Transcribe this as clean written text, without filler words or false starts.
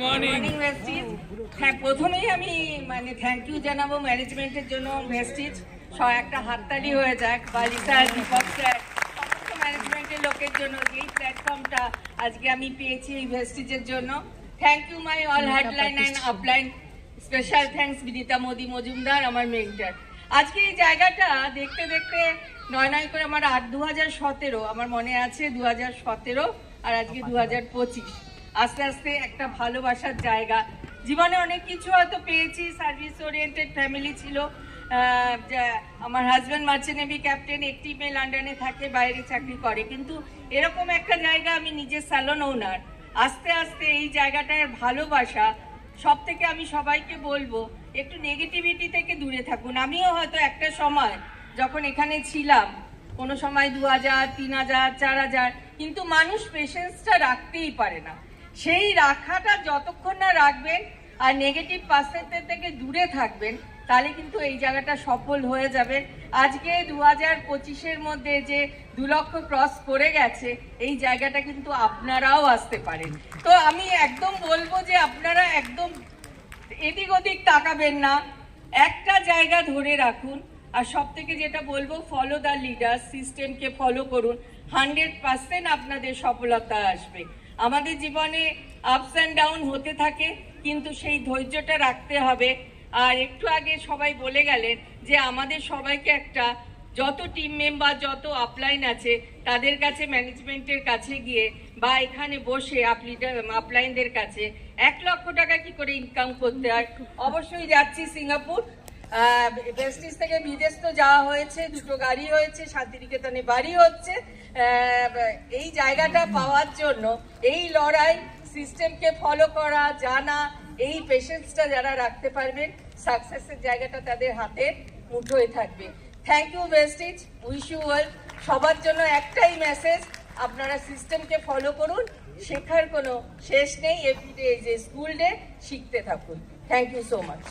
Morning Vestige. হ্যাঁ, প্রথমেই আমি থ্যাংক ইউ জানাবো ম্যানেজমেন্টের জন্য। ভেস্টিজ একটা হাততালি হয়ে যাক বালি স্যার, দীপক স্যার, সমস্ত ম্যানেজমেন্টের লোকের জন্য এই প্ল্যাটফর্মটা আজকে আমি পেয়েছি এই ভেস্টিজের জন্য। Thank you my all headline and upline. Special thanks Binita Modi Majumdar, আমার মেন্টর। আজকে এই জায়গাটা দেখতে দেখতে নয় করে আমার 2017 আমার মনে আছে, 2017 আর আজকে 2025। আস্তে আস্তে একটা ভালোবাসার জায়গা। জীবনে অনেক কিছু হয়তো পেয়েছি, সার্ভিস ওরিয়েন্টেড ফ্যামিলি ছিল। আমার হাজব্যান্ড মার্চেন্ট নেভি ক্যাপ্টেন, একটি মেয়ে লন্ডনে থাকে, বাইরে চাকরি করে, কিন্তু এরকম একটা জায়গা, আমি নিজের স্যালন ওনার। আস্তে আস্তে এই জায়গাটার ভালোবাসা সব থেকে আমি সবাইকে বলবো একটু নেগেটিভিটি থেকে দূরে থাকুন। আমিও হয়তো একটা সময় যখন এখানে ছিলাম, কোনো সময় 2000, 3000, 4000, কিন্তু মানুষ পেশেন্সটা রাখতেই পারে না। সেই রাখাটা যতক্ষণ না রাখবেন আর নেগেটিভ পার্সেন্টেজ থেকে দূরে থাকবেন, তাহলে কিন্তু এই জায়গাটা সফল হয়ে যাবে। আজকে 2025-এর মধ্যে যে 2 লক্ষ ক্রস করে গেছে, এই জায়গাটা কিন্তু আপনারাও আসতে পারেন। তো আমি একদম বলবো যে আপনারা একদম এদিক ওদিক তাকাবেন না, একটা জায়গা ধরে রাখুন। আর সব থেকে যেটা বলবো, ফলো দ্য লিডার, সিস্টেমকে ফলো করুন। 100% আপনাদের সফলতা আসবে। আমাদের জীবনে আপস অ্যান্ড ডাউন হতে থাকে, কিন্তু সেই ধৈর্যটা রাখতে হবে। আর একটু আগে সবাই বলে গেলেন যে আমাদের সবাইকে একটা, যত টিম মেম্বার, যত আপলাইন আছে, তাদের কাছে, ম্যানেজমেন্টের কাছে গিয়ে বা এখানে বসে আপলাইনদের কাছে 1 লক্ষ টাকা কি করে ইনকাম করতে হয়। অবশ্যই যাচ্ছি সিঙ্গাপুর। ভেস্টিজ থেকে বিদেশ তো যাওয়া হয়েছে, 2টো গাড়ি হয়েছে, শান্তিনিকেতনে বাড়ি হচ্ছে। এই জায়গাটা পাওয়ার জন্য এই লড়াই, সিস্টেমকে ফলো করা, জানা, এই পেশেন্সটা যারা রাখতে পারবেন, সাকসেসের জায়গাটা তাদের হাতের মুঠোয় থাকবে। Thank you Vestige, wish you well. সবার জন্য একটাই মেসেজ, আপনারা সিস্টেমকে ফলো করুন। শেখার কোনো শেষ নেই। Everyday is a school day, শিখতে থাকুন। Thank you so much.